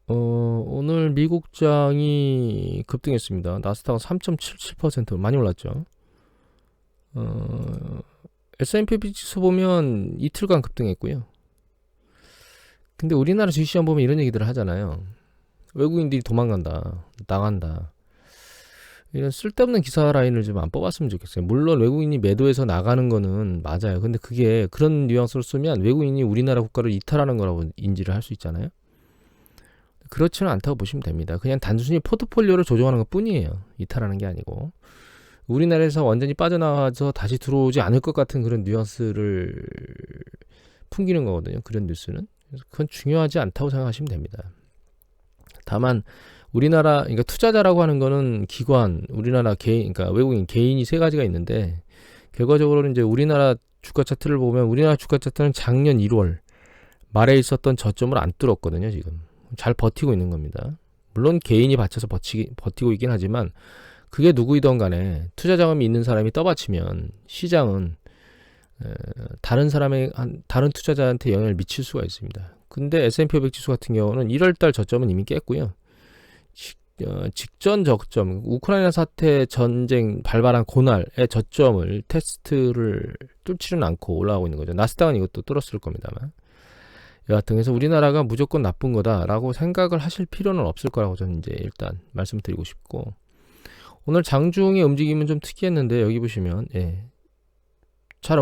오늘 미국장이 급등했습니다. 나스닥은 3.77% 많이 올랐죠. 어, S&P 지수 보면 이틀간 급등했고요. 근데 우리나라 주식시장 보면 이런 얘기들을 하잖아요. 외국인들이 도망간다, 나간다. 이런 쓸데없는 기사 라인을 좀 안 뽑았으면 좋겠어요. 물론 외국인이 매도해서 나가는 거는 맞아요. 근데 그게 그런 뉘앙스로 쓰면 외국인이 우리나라 국가를 이탈하는 거라고 인지를 할 수 있잖아요. 그렇지는 않다고 보시면 됩니다. 그냥 단순히 포트폴리오를 조정하는 것 뿐이에요. 이탈하는 게 아니고. 우리나라에서 완전히 빠져나와서 다시 들어오지 않을 것 같은 그런 뉘앙스를 풍기는 거거든요. 그런 뉴스는. 그래서 그건 중요하지 않다고 생각하시면 됩니다. 다만 우리나라 그러니까 투자자라고 하는 거는 기관, 우리나라 개인, 그러니까 외국인 개인이 세 가지가 있는데 결과적으로는 이제 우리나라 주가 차트를 보면 우리나라 주가 차트는 작년 1월 말에 있었던 저점을 안 뚫었거든요. 지금 잘 버티고 있는 겁니다. 물론 개인이 받쳐서 버티고 있긴 하지만 그게 누구이든 간에 투자 자금이 있는 사람이 떠받치면 시장은 다른 투자자한테 영향을 미칠 수가 있습니다. 근데 S&P 500 지수 같은 경우는 1월달 저점은 이미 깼고요. 직전 저점, 우크라이나 사태 전쟁 발발한 그날의 저점을 테스트를 뚫지는 않고 올라가고 있는 거죠. 나스닥은 이것도 뚫었을 겁니다만. 여하튼 그래서 우리나라가 무조건 나쁜 거다라고 생각을 하실 필요는 없을 거라고 저는 이제 일단 말씀드리고 싶고, 오늘 장중의 움직임은 좀 특이했는데 여기 보시면 잘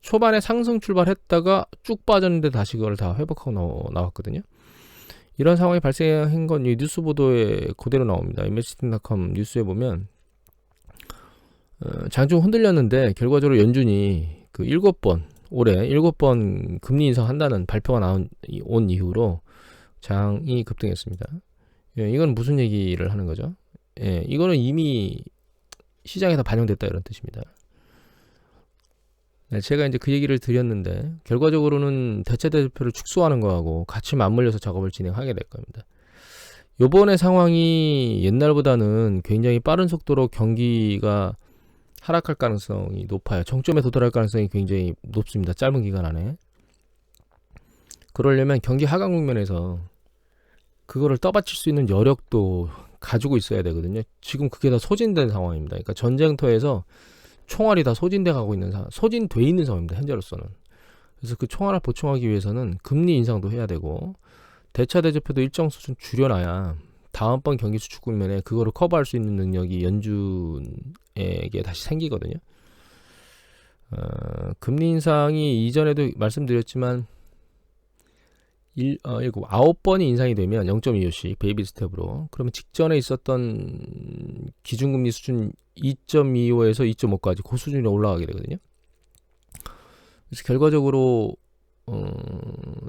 초반에 상승 출발했다가 쭉 빠졌는데 다시 그걸 다 회복하고 나왔거든요. 이런 상황이 발생한 건 이 뉴스 보도에 그대로 나옵니다. MSCT닷컴 뉴스에 보면 장중 흔들렸는데 결과적으로 연준이 그 7번 올해 7번 금리 인상한다는 발표가 온 이후로 장이 급등했습니다. 이건 무슨 얘기를 하는 거죠? 이거는 이미 시장에 다 반영됐다 이런 뜻입니다. 제가 이제 그 얘기를 드렸는데 결과적으로는 대체대조표를 축소하는 거하고 같이 맞물려서 작업을 진행하게 될 겁니다. 요번의 상황이 옛날보다는 굉장히 빠른 속도로 경기가 하락할 가능성이 높아요. 정점에 도달할 가능성이 굉장히 높습니다. 짧은 기간 안에. 그러려면 경기 하강 국면에서 그거를 떠받칠 수 있는 여력도 가지고 있어야 되거든요. 지금 그게 다 소진된 상황입니다. 그러니까 전쟁터에서 총알이 다 소진돼 가고 있는 소진돼 있는 상황입니다. 현재로서는. 그래서 그 총알을 보충하기 위해서는 금리 인상도 해야 되고 대차대조표도 일정 수준 줄여놔야 다음번 경기 수축 국면에 그거를 커버할 수 있는 능력이 연준에게 다시 생기거든요. 금리 인상이 이전에도 말씀드렸지만 9번이 인상이 되면 0.25씩 베이비 스텝으로, 그러면 직전에 있었던 기준금리 수준 2.25에서 2.5까지 그 수준으로 올라가게 되거든요. 그래서 결과적으로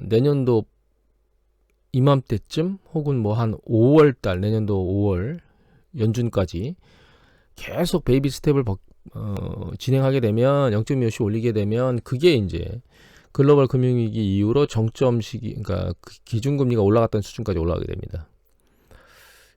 내년도 이맘때쯤 혹은 뭐 한 5월달, 내년도 5월 연준까지 계속 베이비 스텝을 진행하게 되면 0.25씩 올리게 되면 그게 이제 글로벌 금융위기 이후로 정점 시기, 그러니까 기준금리가 올라갔던 수준까지 올라가게 됩니다.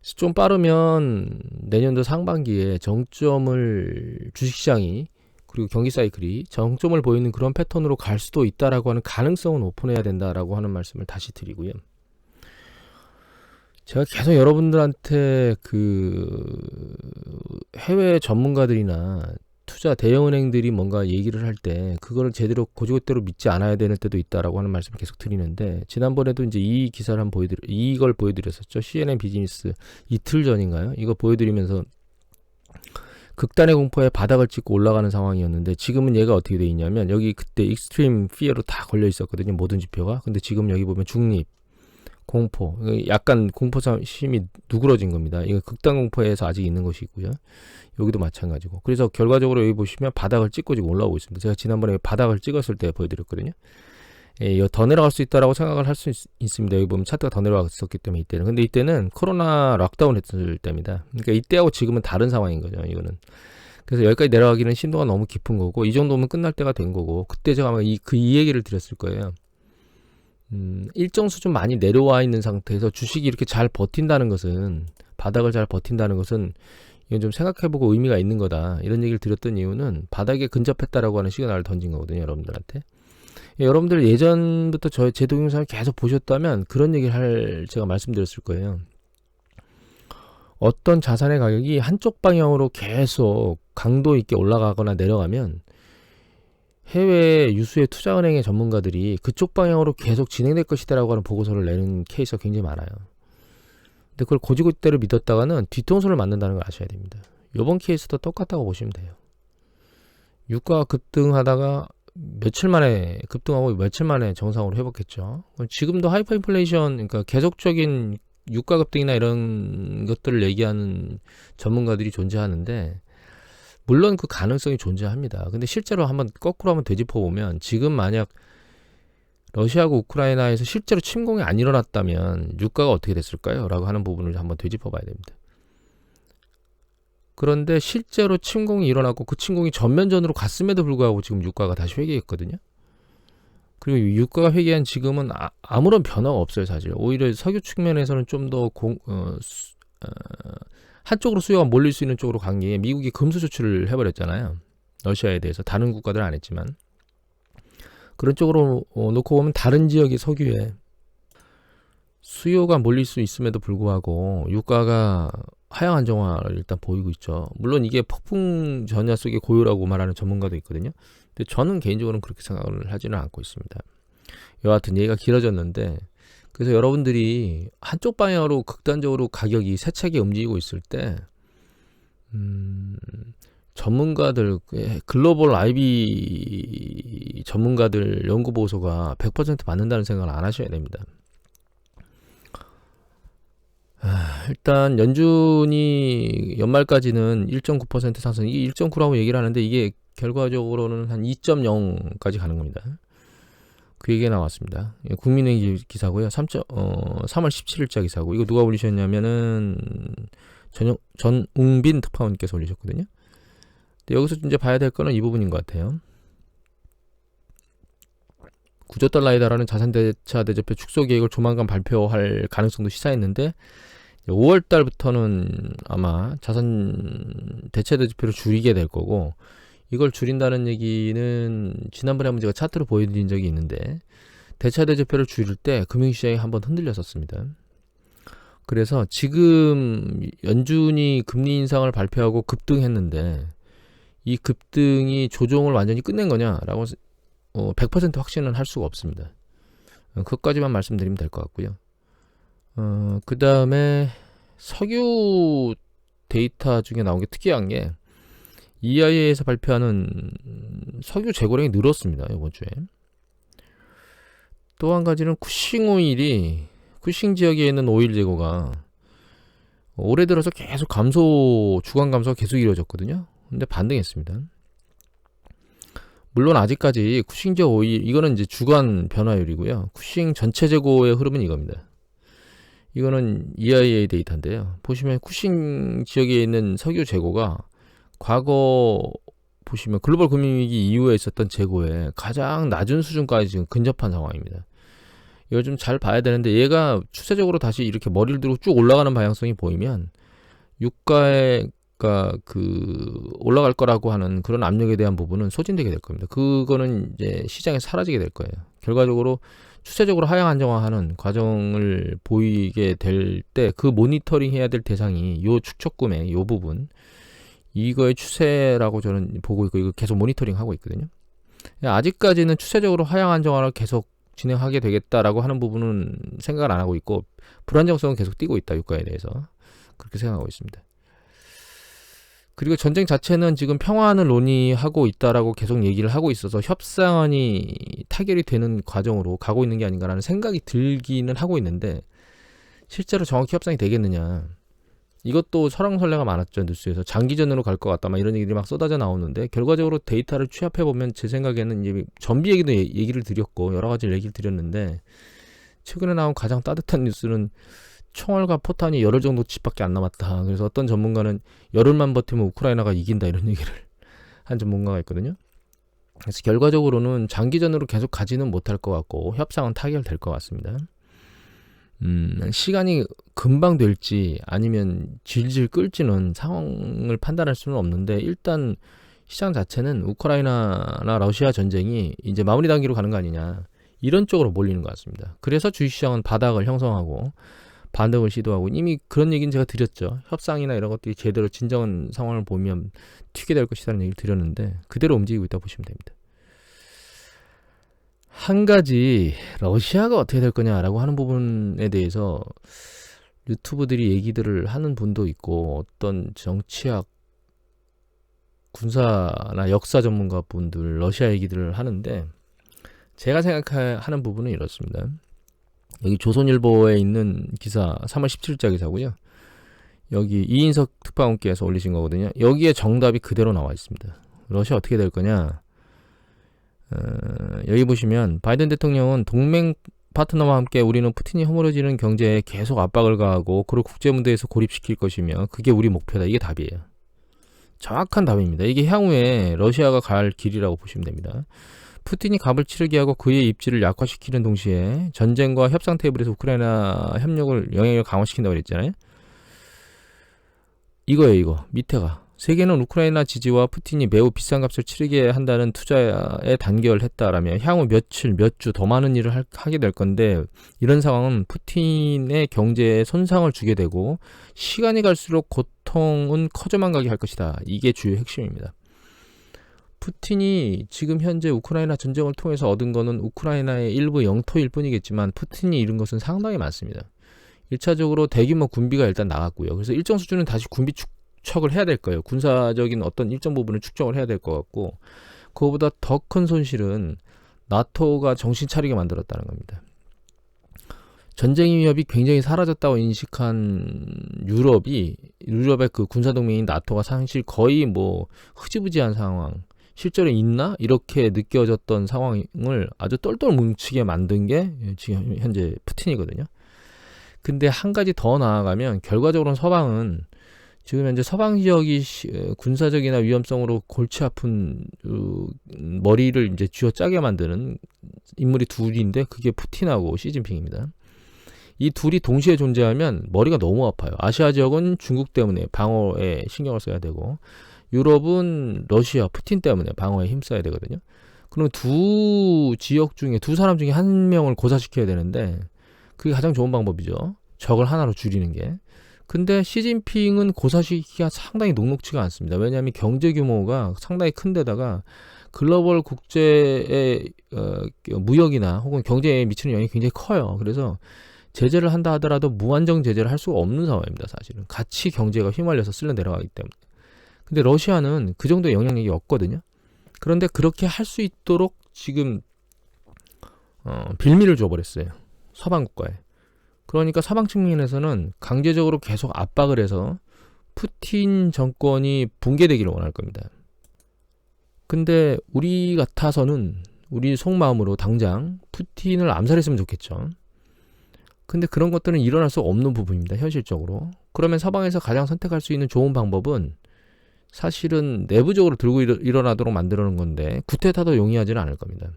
좀 빠르면 내년도 상반기에 정점을 주식시장이 그리고 경기 사이클이 정점을 보이는 그런 패턴으로 갈 수도 있다라고 하는 가능성은 오픈해야 된다라고 하는 말씀을 다시 드리고요. 제가 계속 여러분들한테 그 해외 전문가들이나 투자 대형은행들이 뭔가 얘기를 할 때 그거를 제대로 고지고대로 믿지 않아야 되는 때도 있다라고 하는 말씀을 계속 드리는데, 지난번에도 이제 이 기사를 한번 이걸 보여드렸었죠. CNN 비즈니스 이틀 전인가요? 이거 보여드리면서 극단의 공포에 바닥을 찍고 올라가는 상황이었는데 지금은 얘가 어떻게 돼 있냐면 여기 그때 익스트림 피어로 다 걸려 있었거든요. 모든 지표가. 근데 지금 여기 보면 중립, 공포, 약간 공포심이 누그러진 겁니다. 이거 극단 공포에서 아직 있는 것이고요. 여기도 마찬가지고. 그래서 결과적으로 여기 보시면 바닥을 찍고 지금 올라오고 있습니다. 제가 지난번에 바닥을 찍었을 때 보여드렸거든요. 더 내려갈 수 있다라고 생각을 할 수 있습니다. 여기 보면 차트가 더 내려갔었기 때문에 이때는. 근데 이때는 코로나 락다운 했을 때입니다. 그러니까 이때하고 지금은 다른 상황인 거죠. 이거는. 그래서 여기까지 내려가기는 심도가 너무 깊은 거고, 이 정도면 끝날 때가 된 거고, 그때 제가 아마 이 얘기를 드렸을 거예요. 일정 수준 많이 내려와 있는 상태에서 주식이 이렇게 잘 버틴다는 것은, 바닥을 잘 버틴다는 것은 이건 좀 생각해보고 의미가 있는 거다, 이런 얘기를 드렸던 이유는 바닥에 근접했다라고 하는 시그널을 던진 거거든요, 여러분들한테. 여러분들 예전부터 제 동영상을 계속 보셨다면 그런 얘기를 제가 말씀드렸을 거예요. 어떤 자산의 가격이 한쪽 방향으로 계속 강도 있게 올라가거나 내려가면 해외 유수의 투자은행의 전문가들이 그쪽 방향으로 계속 진행될 것이다라고 하는 보고서를 내는 케이스가 굉장히 많아요. 근데 그걸 고지고대로 믿었다가는 뒤통수를 맞는다는 걸 아셔야 됩니다. 이번 케이스도 똑같다고 보시면 돼요. 유가가 급등하다가 며칠 만에 급등하고 며칠 만에 정상으로 회복했죠. 지금도 하이퍼 인플레이션, 그러니까 계속적인 유가 급등이나 이런 것들을 얘기하는 전문가들이 존재하는데, 물론 그 가능성이 존재합니다. 근데 실제로 거꾸로 한번 되짚어 보면, 지금 만약 러시아하고 우크라이나에서 실제로 침공이 안 일어났다면 유가가 어떻게 됐을까요? 라고 하는 부분을 한번 되짚어 봐야 됩니다. 그런데 실제로 침공이 일어났고 그 침공이 전면전으로 갔음에도 불구하고 지금 유가가 다시 회귀했거든요. 그리고 유가가 회귀한 지금은 아무런 변화가 없어요, 사실. 오히려 석유 측면에서는 좀 더 한쪽으로 수요가 몰릴 수 있는 쪽으로 간 게, 미국이 금수 조치를 해버렸잖아요. 러시아에 대해서. 다른 국가들은 안 했지만. 그런 쪽으로 놓고 보면 다른 지역의 석유에 수요가 몰릴 수 있음에도 불구하고 유가가 하향 안정화를 일단 보이고 있죠. 물론 이게 폭풍 전야 속의 고요라고 말하는 전문가도 있거든요. 근데 저는 개인적으로는 그렇게 생각을 하지는 않고 있습니다. 여하튼 얘기가 길어졌는데, 그래서 여러분들이 한쪽 방향으로 극단적으로 가격이 세차게 움직이고 있을 때 전문가들, 글로벌 IB 전문가들 연구 보고서가 100% 맞는다는 생각을 안 하셔야 됩니다. 일단 연준이 연말까지는 1.9% 상승, 이게 1.9라고 얘기를 하는데 이게 결과적으로는 한 2.0까지 가는 겁니다. 그 얘기가 나왔습니다. 국민은행 기사고요. 3월 17일자 기사고, 이거 누가 올리셨냐면은 전웅빈 특파원께서 올리셨거든요. 근데 여기서 이제 봐야 될 거는 이 부분인 것 같아요. 9조 달러에 달하는 자산대차 대조표 축소 계획을 조만간 발표할 가능성도 시사했는데, 5월 달부터는 아마 자산 대체 대조표를 줄이게 될 거고, 이걸 줄인다는 얘기는 지난번에 한번 제가 차트로 보여드린 적이 있는데, 대차 대조표를 줄일 때 금융시장이 한번 흔들렸었습니다. 그래서 지금 연준이 금리 인상을 발표하고 급등했는데, 이 급등이 조정을 완전히 끝낸 거냐라고 100% 확신은 할 수가 없습니다. 그것까지만 말씀드리면 될 것 같고요. 그 다음에 석유 데이터 중에 나온 게 특이한 게, EIA에서 발표하는 석유 재고량이 늘었습니다, 이번 주에. 또 한 가지는 쿠싱 지역에 있는 오일 재고가 올해 들어서 계속 주간 감소가 계속 이루어졌거든요. 근데 반등했습니다. 물론 아직까지 쿠싱 지역 오일, 이거는 이제 주간 변화율이고요. 쿠싱 전체 재고의 흐름은 이겁니다. 이거는 EIA 데이터인데요. 보시면 쿠싱 지역에 있는 석유 재고가 과거 보시면 글로벌 금융위기 이후에 있었던 재고의 가장 낮은 수준까지 지금 근접한 상황입니다. 이걸 좀 잘 봐야 되는데, 얘가 추세적으로 다시 이렇게 머리를 들고 쭉 올라가는 방향성이 보이면 유가가 올라갈 거라고 하는 그런 압력에 대한 부분은 소진되게 될 겁니다. 그거는 이제 시장에 사라지게 될 거예요. 결과적으로 추세적으로 하향 안정화하는 과정을 보이게 될 때 그 모니터링 해야 될 대상이 요 축적금액 요 부분, 이거의 추세라고 저는 보고 있고, 이거 계속 모니터링 하고 있거든요. 아직까지는 추세적으로 하향 안정화를 계속 진행하게 되겠다라고 하는 부분은 생각을 안 하고 있고, 불안정성은 계속 띄고 있다, 유가에 대해서. 그렇게 생각하고 있습니다. 그리고 전쟁 자체는 지금 평화안을 논의하고 있다라고 계속 얘기를 하고 있어서 협상안이 타결이 되는 과정으로 가고 있는 게 아닌가라는 생각이 들기는 하고 있는데, 실제로 정확히 협상이 되겠느냐, 이것도 설왕설래가 많았죠. 뉴스에서 장기전으로 갈 것 같다, 막 이런 얘기들이 막 쏟아져 나오는데, 결과적으로 데이터를 취합해보면 제 생각에는 이제 전비 얘기도 얘기를 드렸고 여러 가지 얘기를 드렸는데, 최근에 나온 가장 따뜻한 뉴스는 총알과 포탄이 열흘 정도 집밖에 안 남았다. 그래서 어떤 전문가는 열흘만 버티면 우크라이나가 이긴다, 이런 얘기를 한 전문가가 있거든요. 그래서 결과적으로는 장기전으로 계속 가지는 못할 것 같고 협상은 타결될 것 같습니다. 시간이 금방 될지 아니면 질질 끌지는 상황을 판단할 수는 없는데, 일단 시장 자체는 우크라이나나 러시아 전쟁이 이제 마무리 단계로 가는 거 아니냐, 이런 쪽으로 몰리는 것 같습니다. 그래서 주식시장은 바닥을 형성하고 반등을 시도하고, 이미 그런 얘기는 제가 드렸죠. 협상이나 이런 것들이 제대로 진정한 상황을 보면 튀게 될 것이라는 얘기를 드렸는데 그대로 움직이고 있다고 보시면 됩니다. 한 가지, 러시아가 어떻게 될 거냐라고 하는 부분에 대해서 유튜브들이 얘기들을 하는 분도 있고, 어떤 정치학, 군사나 역사 전문가 분들 러시아 얘기들을 하는데, 제가 생각하는 부분은 이렇습니다. 여기 조선일보에 있는 기사 3월 17일자 기사고요. 여기 이인석 특파원께서 올리신 거거든요. 여기에 정답이 그대로 나와 있습니다. 러시아 어떻게 될 거냐. 여기 보시면 바이든 대통령은 동맹 파트너와 함께 우리는 푸틴이 허물어지는 경제에 계속 압박을 가하고 그를 국제문제에서 고립시킬 것이며 그게 우리 목표다. 이게 답이에요. 정확한 답입니다. 이게 향후에 러시아가 갈 길이라고 보시면 됩니다. 푸틴이 값을 치르게 하고 그의 입지를 약화시키는 동시에 전쟁과 협상 테이블에서 우크라이나 협력을 영향력을 강화시킨다고 그랬잖아요. 이거예요. 이거 밑에가. 세계는 우크라이나 지지와 푸틴이 매우 비싼 값을 치르게 한다는 투자에 단결했다라면 향후 며칠, 몇 주 더 많은 일을 하게 될 건데, 이런 상황은 푸틴의 경제에 손상을 주게 되고 시간이 갈수록 고통은 커져만 가게 할 것이다. 이게 주요 핵심입니다. 푸틴이 지금 현재 우크라이나 전쟁을 통해서 얻은 거는 우크라이나의 일부 영토일 뿐이겠지만 푸틴이 잃은 것은 상당히 많습니다. 1차적으로 대규모 군비가 일단 나갔고요. 그래서 일정 수준은 다시 군비 축적을 해야 될 거예요. 군사적인 어떤 일정 부분을 축적을 해야 될 것 같고, 그거보다 더 큰 손실은 나토가 정신 차리게 만들었다는 겁니다. 전쟁 위협이 굉장히 사라졌다고 인식한 유럽의 그 군사동맹인 나토가 사실 거의 뭐 흐지부지한 상황, 실제로 있나? 이렇게 느껴졌던 상황을 아주 똘똘 뭉치게 만든 게 지금 현재 푸틴이거든요. 근데 한 가지 더 나아가면 결과적으로는 서방은 지금 현재 서방 지역이 군사적이나 위험성으로 골치 아픈 머리를 이제 쥐어짜게 만드는 인물이 둘인데, 그게 푸틴하고 시진핑입니다. 이 둘이 동시에 존재하면 머리가 너무 아파요. 아시아 지역은 중국 때문에 방어에 신경을 써야 되고, 유럽은 러시아 푸틴 때문에 방어에 힘써야 되거든요. 그럼 두 지역 중에 두 사람 중에 한 명을 고사시켜야 되는데, 그게 가장 좋은 방법이죠. 적을 하나로 줄이는 게. 근데 시진핑은 고사시키기가 상당히 녹록지가 않습니다. 왜냐하면 경제 규모가 상당히 큰 데다가 글로벌 국제의 무역이나 혹은 경제에 미치는 영향이 굉장히 커요. 그래서 제재를 한다 하더라도 무한정 제재를 할 수가 없는 상황입니다. 사실은 같이 경제가 휘말려서 쓸려 내려가기 때문에. 근데 러시아는 그 정도의 영향력이 없거든요. 그런데 그렇게 할 수 있도록 지금 빌미를 줘버렸어요. 서방 국가에. 그러니까 서방 측면에서는 강제적으로 계속 압박을 해서 푸틴 정권이 붕괴되기를 원할 겁니다. 근데 우리 같아서는 우리 속마음으로 당장 푸틴을 암살했으면 좋겠죠. 근데 그런 것들은 일어날 수 없는 부분입니다. 현실적으로. 그러면 서방에서 가장 선택할 수 있는 좋은 방법은 사실은 내부적으로 들고 일어나도록 만들어 놓은 건데, 쿠데타도 용이하지는 않을 겁니다.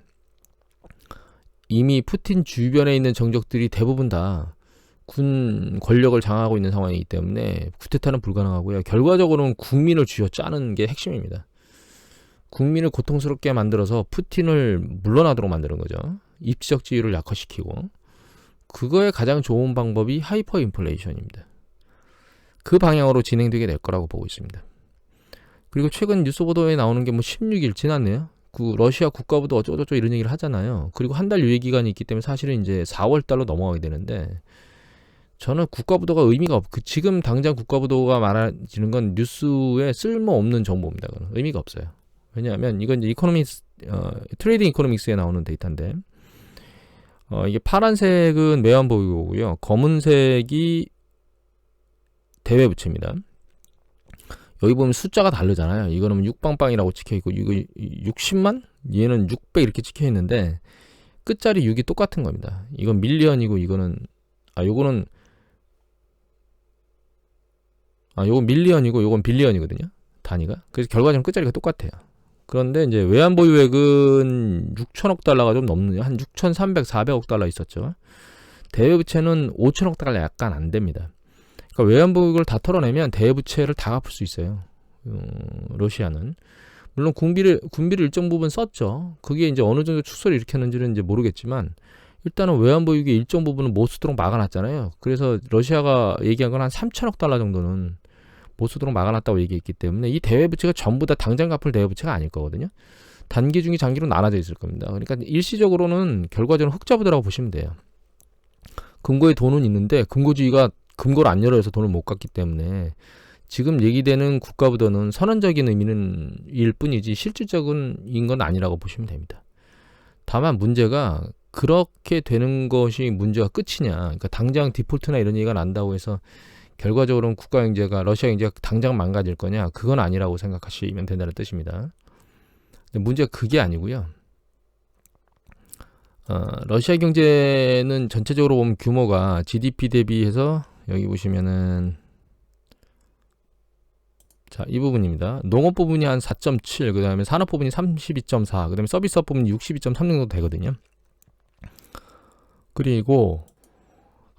이미 푸틴 주변에 있는 정적들이 대부분 다 군 권력을 장악하고 있는 상황이기 때문에 쿠데타는 불가능하고요. 결과적으로는 국민을 쥐어짜는 게 핵심입니다. 국민을 고통스럽게 만들어서 푸틴을 물러나도록 만드는 거죠. 입지적 지위를 약화시키고, 그거에 가장 좋은 방법이 하이퍼 인플레이션입니다. 그 방향으로 진행되게 될 거라고 보고 있습니다. 그리고 최근 뉴스 보도에 나오는 게 뭐 16일 지났네요. 그 러시아 국가부도 어쩌고저쩌고 이런 얘기를 하잖아요. 그리고 한 달 유예 기간이 있기 때문에 사실은 이제 4월 달로 넘어가게 되는데, 저는 국가부도가 의미가 지금 당장 국가부도가 말하지는 건 뉴스에 쓸모없는 정보입니다. 그건 의미가 없어요. 왜냐하면 이건 이제 트레이딩 이코노믹스에 나오는 데이터인데, 이게 파란색은 외환보유고요. 검은색이 대외부채입니다. 여기 보면 숫자가 다르잖아요. 이거는 6빵빵이라고 찍혀있고, 이거 60만? 얘는 600 이렇게 찍혀있는데, 끝자리 6이 똑같은 겁니다. 이건 밀리언이고, 요거는 밀리언이고, 요건 빌리언이거든요. 단위가. 그래서 결과적으로 끝자리가 똑같아요. 그런데 이제 외환보유액은 6천억 달러가 좀 넘는, 한 6,300, 400억 달러 있었죠. 대외부채는 5천억 달러 약간 안 됩니다. 그러니까 외환보유액을 다 털어내면 대외부채를 다 갚을 수 있어요. 러시아는. 물론 군비를 일정 부분 썼죠. 그게 이제 어느 정도 축소를 일으켰는지는 이제 모르겠지만 일단은 외환보유고의 일정 부분은 못 쓰도록 막아놨잖아요. 그래서 러시아가 얘기한 건 한 3천억 달러 정도는 못 쓰도록 막아놨다고 얘기했기 때문에 이 대외 부채가 전부 다 당장 갚을 대외 부채가 아닐 거거든요. 단기, 중기, 장기로 나눠져 있을 겁니다. 그러니까 일시적으로는 결과적으로 흑자부도라고 보시면 돼요. 금고에 돈은 있는데 금고주의가 금고를 안 열어서 돈을 못 갚기 때문에 지금 얘기되는 국가부도는 선언적인 의미는 일 뿐이지 실질적인 건 아니라고 보시면 됩니다. 다만 문제가 그렇게 되는 것이 문제가 끝이냐. 그러니까 당장 디폴트나 이런 얘기가 난다고 해서 결과적으로는 국가 경제가, 러시아 경제가 당장 망가질 거냐. 그건 아니라고 생각하시면 된다는 뜻입니다. 근데 문제가 그게 아니고요. 러시아 경제는 전체적으로 보면 규모가 GDP 대비해서 여기 보시면은 자, 이 부분입니다. 농업 부분이 한 4.7, 그 다음에 산업 부분이 32.4, 그 다음에 서비스업 부분이 62.3 정도 되거든요. 그리고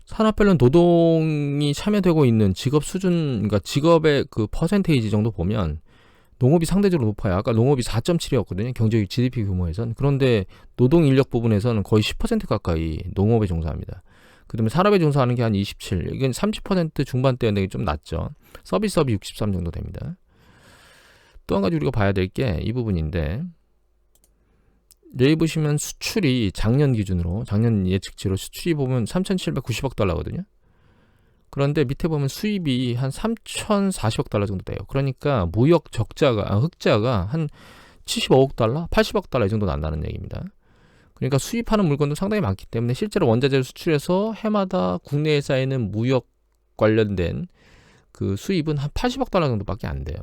산업별로 노동이 참여되고 있는 직업 수준, 그러니까 직업의 그 퍼센테이지 정도 보면 농업이 상대적으로 높아요. 아까 농업이 4.7이었거든요. 경제 GDP 규모에선. 그런데 노동 인력 부분에서는 거의 10% 가까이 농업에 종사합니다. 그 다음에 산업에 종사하는 게 한 27, 이건 30% 중반대였는데 좀 낮죠. 서비스업이 63 정도 됩니다. 또 한 가지 우리가 봐야 될 게 이 부분인데, 여기 보시면 수출이 작년 기준으로, 작년 예측치로 수출이 보면 3,790억 달러거든요. 그런데 밑에 보면 수입이 한 3,040억 달러 정도 돼요. 그러니까 무역 흑자가 한 75억 달러, 80억 달러 이 정도 난다는 얘기입니다. 그러니까 수입하는 물건도 상당히 많기 때문에 실제로 원자재를 수출해서 해마다 국내에 쌓이는 무역 관련된 그 수입은 한 80억 달러 정도밖에 안 돼요.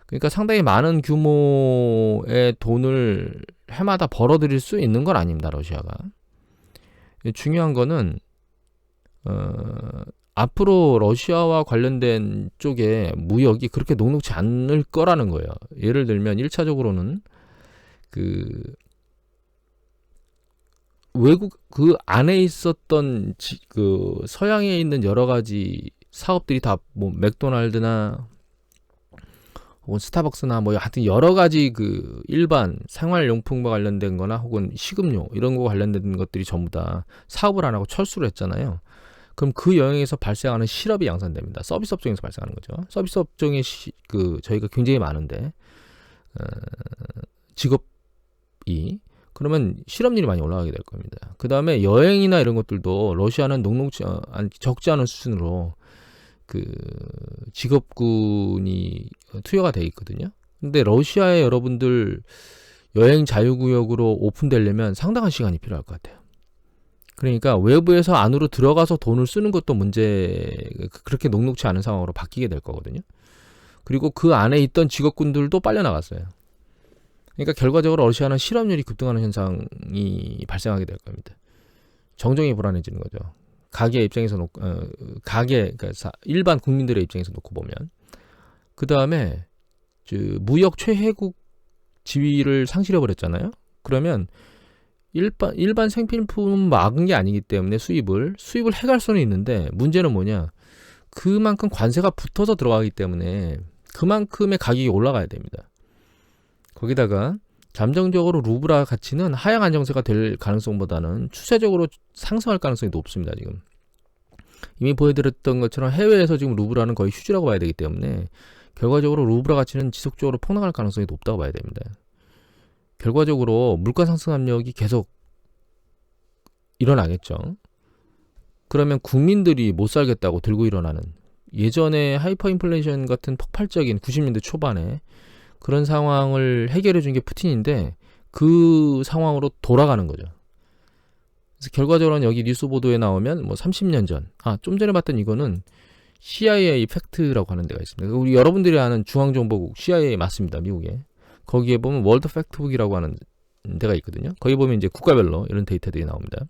그러니까 상당히 많은 규모의 돈을 해마다 벌어들일 수 있는 건 아닙니다, 러시아가. 중요한 거는 앞으로 러시아와 관련된 쪽에 무역이 그렇게 녹록지 않을 거라는 거예요. 예를 들면 1차적으로는 외국 그 안에 있었던 그 서양에 있는 여러 가지 사업들이 다 뭐 맥도날드나 혹은 스타벅스나 뭐 하여튼 여러 가지 그 일반 생활용품과 관련된 거나 혹은 식음료 이런 거 관련된 것들이 전부 다 사업을 안 하고 철수를 했잖아요. 그럼 그 영역에서 발생하는 실업이 양산됩니다. 서비스 업종에서 발생하는 거죠. 서비스 업종에 저희가 굉장히 많은데 직업이 그러면 실업률이 많이 올라가게 될 겁니다. 그 다음에 여행이나 이런 것들도 러시아는 적지 않은 수준으로 그 직업군이 투여가 돼 있거든요. 근데 러시아에 여러분들 여행 자유구역으로 오픈되려면 상당한 시간이 필요할 것 같아요. 그러니까 외부에서 안으로 들어가서 돈을 쓰는 것도 그렇게 녹록지 않은 상황으로 바뀌게 될 거거든요. 그리고 그 안에 있던 직업군들도 빨려나갔어요. 그러니까 결과적으로 러시아는 실업률이 급등하는 현상이 발생하게 될 겁니다. 정정이 불안해지는 거죠. 가계 입장에서 그러니까 일반 국민들의 입장에서 놓고 보면, 그 다음에 무역 최혜국 지위를 상실해 버렸잖아요. 그러면 일반 생필품 막은 게 아니기 때문에 수입을 해갈 수는 있는데 문제는 뭐냐? 그만큼 관세가 붙어서 들어가기 때문에 그만큼의 가격이 올라가야 됩니다. 거기다가 잠정적으로 루블화 가치는 하향 안정세가 될 가능성보다는 추세적으로 상승할 가능성이 높습니다. 지금 이미 보여드렸던 것처럼 해외에서 지금 루블화는 거의 휴지라고 봐야 되기 때문에 결과적으로 루블화 가치는 지속적으로 폭락할 가능성이 높다고 봐야 됩니다. 결과적으로 물가 상승 압력이 계속 일어나겠죠. 그러면 국민들이 못 살겠다고 들고 일어나는, 예전에 하이퍼 인플레이션 같은 폭발적인 90년대 초반에 그런 상황을 해결해 준 게 푸틴인데 그 상황으로 돌아가는 거죠. 그래서 결과적으로는 여기 뉴스 보도에 나오면 뭐 30년 전, 좀 전에 봤던 이거는 CIA 팩트라고 하는 데가 있습니다. 우리 여러분들이 아는 중앙정보국 CIA 맞습니다. 미국에. 거기에 보면 월드 팩트북이라고 하는 데가 있거든요. 거기 보면 이제 국가별로 이런 데이터들이 나옵니다.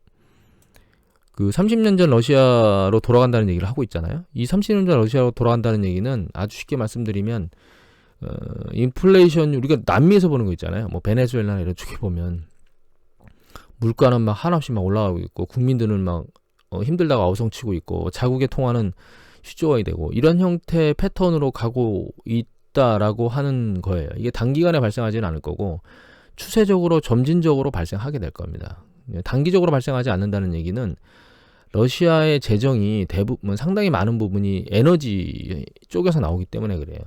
그 30년 전 러시아로 돌아간다는 얘기를 하고 있잖아요. 이 30년 전 러시아로 돌아간다는 얘기는 아주 쉽게 말씀드리면 인플레이션, 우리가 남미에서 보는 거 있잖아요. 뭐 베네수엘라나 이런 쪽에 보면 물가는 막 한없이 막 올라가고 있고 국민들은 막 힘들다가 어성치고 있고 자국의 통화는 휴지원이 되고 이런 형태의 패턴으로 가고 있다라고 하는 거예요. 이게 단기간에 발생하지는 않을 거고 추세적으로 점진적으로 발생하게 될 겁니다. 단기적으로 발생하지 않는다는 얘기는 러시아의 재정이 대부분 상당히 많은 부분이 에너지 쪽에서 나오기 때문에 그래요.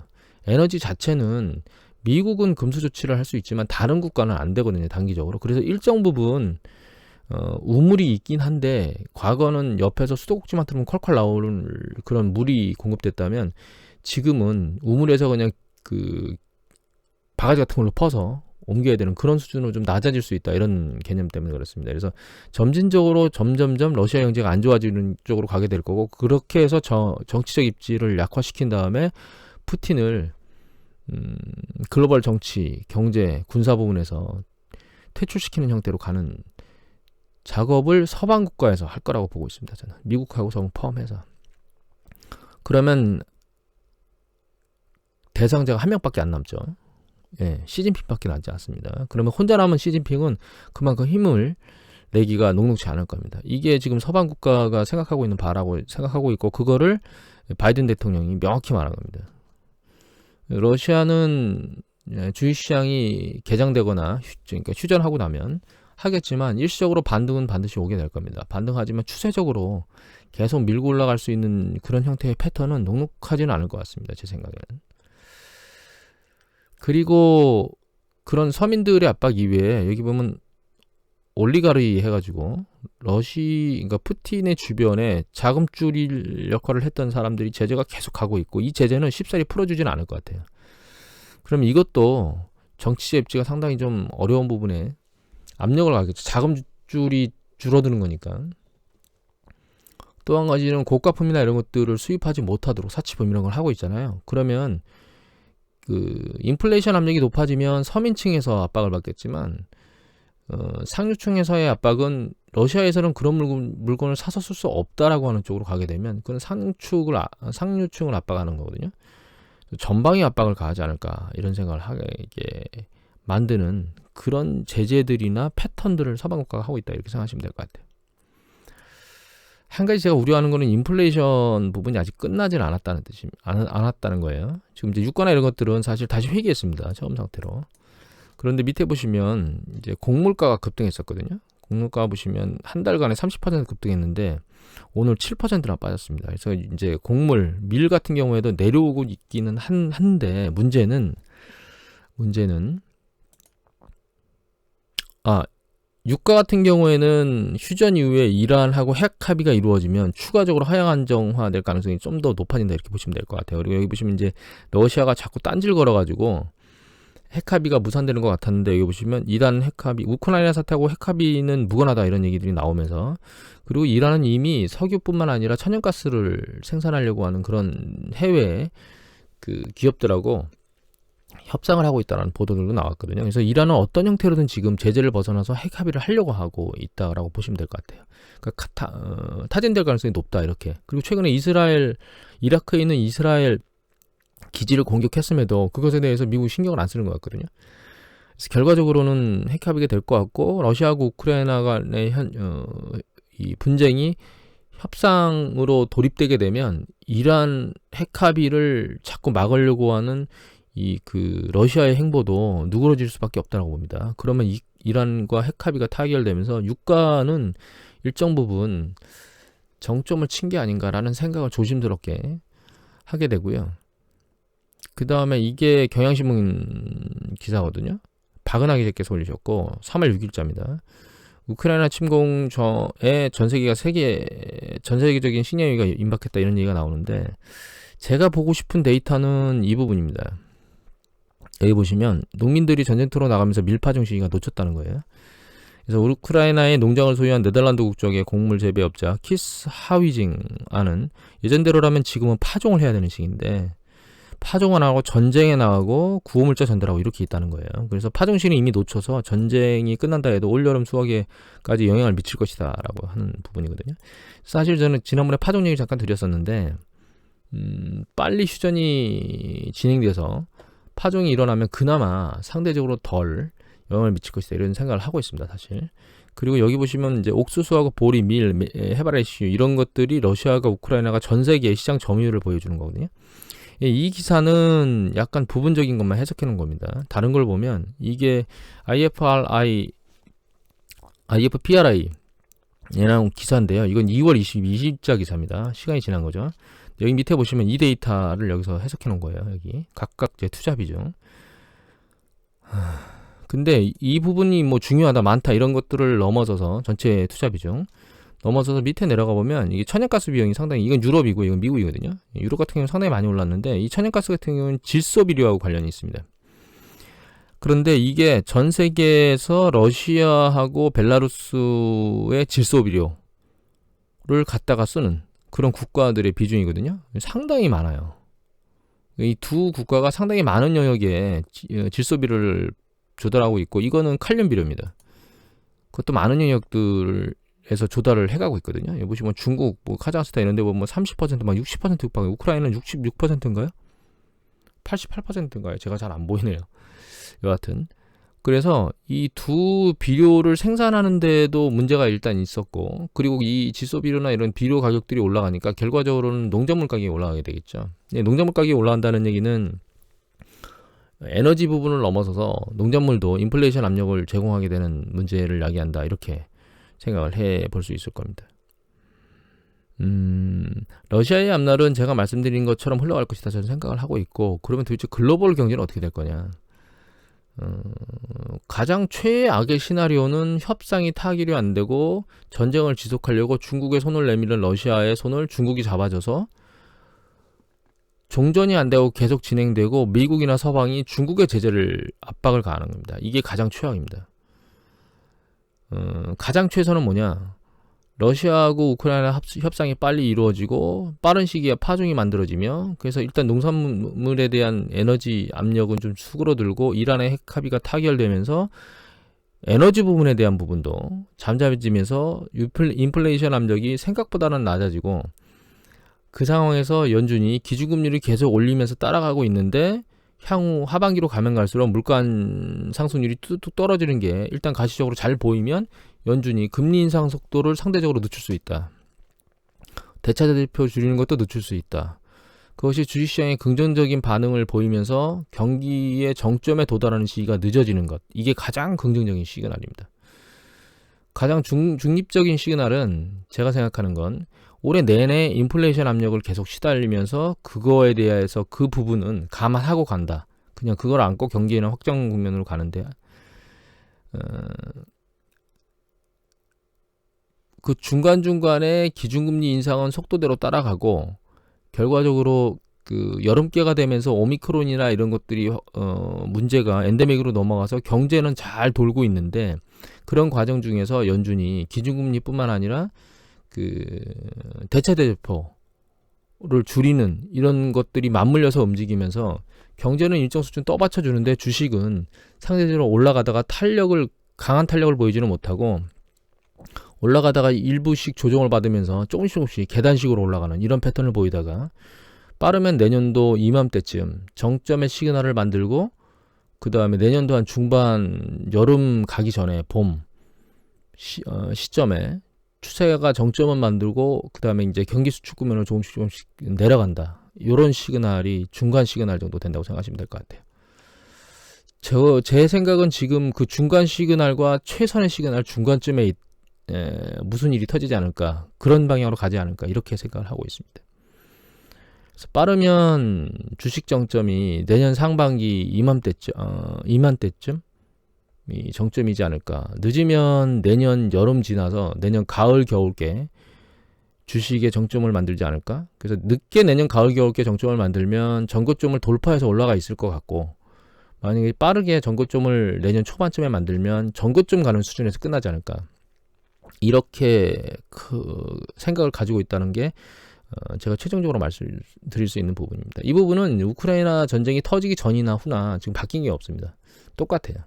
에너지 자체는 미국은 금수 조치를 할 수 있지만 다른 국가는 안 되거든요. 단기적으로. 그래서 일정 부분 우물이 있긴 한데 과거는 옆에서 수도꼭지만 틀면 콸콸 나오는 그런 물이 공급됐다면 지금은 우물에서 그냥 그 바가지 같은 걸로 퍼서 옮겨야 되는 그런 수준으로 좀 낮아질 수 있다. 이런 개념 때문에 그렇습니다. 그래서 점진적으로 점점점 러시아 경제가 안 좋아지는 쪽으로 가게 될 거고 그렇게 해서 정치적 입지를 약화시킨 다음에 푸틴을 글로벌 정치, 경제, 군사 부분에서 퇴출시키는 형태로 가는 작업을 서방 국가에서 할 거라고 보고 있습니다. 저는 미국하고 서방 포함해서. 그러면 대상자가 한 명밖에 안 남죠. 예, 시진핑밖에 남지 않습니다. 그러면 혼자 남은 시진핑은 그만큼 힘을 내기가 녹록지 않을 겁니다. 이게 지금 서방 국가가 생각하고 있는 바라고 생각하고 있고 그거를 바이든 대통령이 명확히 말한 겁니다. 러시아는 주식시장이 개장되거나 그러니까 휴전하고 나면 하겠지만 일시적으로 반등은 반드시 오게 될 겁니다. 반등하지만 추세적으로 계속 밀고 올라갈 수 있는 그런 형태의 패턴은 녹록하지는 않을 것 같습니다. 제 생각에는. 그리고 그런 서민들의 압박 이외에 여기 보면 올리가리 해가지고 그러니까 푸틴의 주변에 자금줄일 역할을 했던 사람들이 제재가 계속 가고 있고 이 제재는 쉽사리 풀어주지는 않을 것 같아요. 그럼 이것도 정치적 입지가 상당히 좀 어려운 부분에 압력을 가겠죠. 자금줄이 줄어드는 거니까. 또 한 가지는 고가품이나 이런 것들을 수입하지 못하도록 사치범 이런 걸 하고 있잖아요. 그러면 그 인플레이션 압력이 높아지면 서민층에서 압박을 받겠지만 상류층에서의 압박은 러시아에서는 그런 물건을 사서 쓸 수 없다라고 하는 쪽으로 가게 되면 그건 상류층을 압박하는 거거든요. 전방위 압박을 가하지 않을까 이런 생각을 하게 만드는 그런 제재들이나 패턴들을 서방 국가가 하고 있다 이렇게 생각하시면 될 것 같아요. 한 가지 제가 우려하는 거는 인플레이션 부분이 아직 끝나질 않았다는 거예요. 지금 이제 유가나 이런 것들은 사실 다시 회귀했습니다. 처음 상태로. 그런데 밑에 보시면 이제 곡물가가 급등했었거든요. 곡물가 보시면 한 달간에 30% 급등했는데 오늘 7%나 빠졌습니다. 그래서 이제 밀 같은 경우에도 내려오고 있기는 한데 문제는 유가 같은 경우에는 휴전 이후에 이란하고 핵 합의가 이루어지면 추가적으로 하향 안정화 될 가능성이 좀 더 높아진다 이렇게 보시면 될 것 같아요. 그리고 여기 보시면 이제 러시아가 자꾸 딴질 걸어가지고 핵 합의가 무산되는 것 같았는데 여기 보시면 이란 핵 합의, 우크라이나 사태하고 핵 합의는 무관하다 이런 얘기들이 나오면서 그리고 이란은 이미 석유뿐만 아니라 천연가스를 생산하려고 하는 그런 해외 그 기업들하고 협상을 하고 있다는 보도들도 나왔거든요. 그래서 이란은 어떤 형태로든 지금 제재를 벗어나서 핵 합의를 하려고 하고 있다라고 보시면 될 것 같아요. 그러니까 타진될 가능성이 높다 이렇게. 그리고 최근에 이라크에 있는 이스라엘 기지를 공격했음에도 그것에 대해서 미국이 신경을 안 쓰는 것 같거든요. 그래서 결과적으로는 핵 합의가 될 것 같고 러시아하고 우크라이나 간의 이 분쟁이 협상으로 돌입되게 되면 이란 핵 합의를 자꾸 막으려고 하는 러시아의 행보도 누그러질 수밖에 없다고 봅니다. 그러면 이란과 핵 합의가 타결되면서 유가는 일정 부분 정점을 친 게 아닌가라는 생각을 조심스럽게 하게 되고요. 그 다음에 이게 경향신문 기사거든요. 박은하 기자께서 올리셨고 3월 6일자입니다. 우크라이나 침공 전에 전 세계적인 식량위기가 임박했다 이런 얘기가 나오는데 제가 보고 싶은 데이터는 이 부분입니다. 여기 보시면 농민들이 전쟁터로 나가면서 밀파종 시기가 놓쳤다는 거예요. 그래서 우크라이나의 농장을 소유한 네덜란드 국적의 곡물 재배업자 키스 하위징아는 예전대로라면 지금은 파종을 해야 되는 시기인데 파종을 하고 전쟁에 나가고 구호물자 전달하고 이렇게 있다는 거예요. 그래서 파종 시기는 이미 놓쳐서 전쟁이 끝난다 해도 올여름 수확에까지 영향을 미칠 것이다 라고 하는 부분이거든요. 사실 저는 지난번에 파종 얘기 잠깐 드렸었는데 빨리 휴전이 진행돼서 파종이 일어나면 그나마 상대적으로 덜 영향을 미칠 것이다 이런 생각을 하고 있습니다 사실. 그리고 여기 보시면 이제 옥수수하고 보리, 밀, 해바라기 이런 것들이 러시아가 우크라이나가 전 세계의 시장 점유율을 보여주는 거거든요. 예, 이 기사는 약간 부분적인 것만 해석해 놓은 겁니다. 다른 걸 보면 이게 IFPRI 얘랑 기사인데요. 이건 2월 22일자 기사입니다. 시간이 지난 거죠. 여기 밑에 보시면 이 데이터를 여기서 해석해 놓은 거예요. 여기 각각 제 투자 비중. 근데 이 부분이 뭐 중요하다, 많다 이런 것들을 넘어서서 전체 투자 비중 넘어서서 밑에 내려가 보면 이게 천연가스 비용이 상당히, 이건 유럽이고 이건 미국이거든요. 유럽 같은 경우는 상당히 많이 올랐는데 이 천연가스 같은 경우는 질소 비료하고 관련이 있습니다. 그런데 이게 전 세계에서 러시아하고 벨라루스의 질소 비료를 갖다가 쓰는 그런 국가들의 비중이거든요. 상당히 많아요. 이 두 국가가 상당히 많은 영역에 질소 비료를 조달하고 있고, 이거는 칼륨 비료입니다. 그것도 많은 영역들에서 조달을 해가고 있거든요. 여기 보시면 중국, 뭐 카자흐스탄 이런 데 보면 30%, 막 60% 육박해. 우크라이나는 66%인가요? 88%인가요? 제가 잘 안 보이네요. 여하튼 그래서 이 두 비료를 생산하는데도 문제가 일단 있었고, 그리고 이 질소 비료나 이런 비료 가격들이 올라가니까 결과적으로는 농작물 가격이 올라가게 되겠죠. 농작물 가격이 올라간다는 얘기는 에너지 부분을 넘어서서 농작물도 인플레이션 압력을 제공하게 되는 문제를 야기한다, 이렇게 생각을 해 볼 수 있을 겁니다. 러시아의 앞날은 제가 말씀드린 것처럼 흘러갈 것이다 저는 생각을 하고 있고, 그러면 도대체 글로벌 경제는 어떻게 될 거냐. 가장 최악의 시나리오는 협상이 타결이 안 되고 전쟁을 지속하려고 중국의 손을 내밀은 러시아의 손을 중국이 잡아줘서 종전이 안 되고 계속 진행되고 미국이나 서방이 중국의 제재를 압박을 가하는 겁니다. 이게 가장 최악입니다. 가장 최선은 뭐냐? 러시아하고 우크라이나 협상이 빨리 이루어지고 빠른 시기에 파종이 만들어지며, 그래서 일단 농산물에 대한 에너지 압력은 좀 수그러들고 이란의 핵 합의가 타결되면서 에너지 부분에 대한 부분도 잠잠해지면서 인플레이션 압력이 생각보다는 낮아지고, 그 상황에서 연준이 기준금리를 계속 올리면서 따라가고 있는데 향후 하반기로 가면 갈수록 물가 상승률이 뚝뚝 떨어지는 게 일단 가시적으로 잘 보이면 연준이 금리 인상 속도를 상대적으로 늦출 수 있다. 대차대표 줄이는 것도 늦출 수 있다. 그것이 주식시장의 긍정적인 반응을 보이면서 경기의 정점에 도달하는 시기가 늦어지는 것, 이게 가장 긍정적인 시그널입니다. 가장 중립적인 시그널은 제가 생각하는 건 올해 내내 인플레이션 압력을 계속 시달리면서 그거에 대해서 그 부분은 감안하고 간다. 그냥 그걸 안고 경기에는 확정 국면으로 가는데, 그 중간중간에 기준금리 인상은 속도대로 따라가고, 결과적으로 그 여름께가 되면서 오미크론이나 이런 것들이 문제가 엔데믹으로 넘어가서 경제는 잘 돌고 있는데, 그런 과정 중에서 연준이 기준금리뿐만 아니라 그 대차대조포를 줄이는 이런 것들이 맞물려서 움직이면서 경제는 일정 수준 떠받쳐 주는데 주식은 상대적으로 올라가다가 강한 탄력을 보이지는 못하고, 올라가다가 일부씩 조정을 받으면서 조금씩 계단식으로 올라가는 이런 패턴을 보이다가 빠르면 내년도 이맘때쯤 정점의 시그널을 만들고, 그 다음에 내년도 한 중반 여름 가기 전에 봄 시점에 추세가 정점을 만들고, 그 다음에 이제 경기 수축 구면을 조금씩 내려간다. 이런 시그널이 중간 시그널 정도 된다고 생각하시면 될 것 같아요. 제 생각은 지금 그 중간 시그널과 최선의 시그널 중간쯤에 무슨 일이 터지지 않을까, 그런 방향으로 가지 않을까, 이렇게 생각을 하고 있습니다. 그래서 빠르면 주식 정점이 내년 상반기 이맘때쯤 이 정점이지 않을까. 늦으면 내년 여름 지나서 내년 가을 겨울께 주식의 정점을 만들지 않을까. 그래서 늦게 내년 가을 겨울께 정점을 만들면 전고점을 돌파해서 올라가 있을 것 같고, 만약에 빠르게 전고점을 내년 초반쯤에 만들면 전고점 가는 수준에서 끝나지 않을까, 이렇게 생각을 가지고 있다는 게 제가 최종적으로 말씀드릴 수 있는 부분입니다. 이 부분은 우크라이나 전쟁이 터지기 전이나 후나 지금 바뀐 게 없습니다. 똑같아요.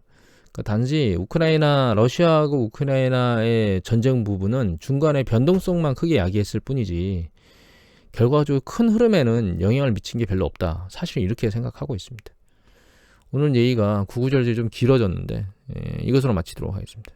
그러니까 단지 러시아하고 우크라이나의 전쟁 부분은 중간에 변동성만 크게 야기했을 뿐이지 결과적으로 큰 흐름에는 영향을 미친 게 별로 없다. 사실은 이렇게 생각하고 있습니다. 오늘 얘기가 구구절절 좀 길어졌는데 이것으로 마치도록 하겠습니다.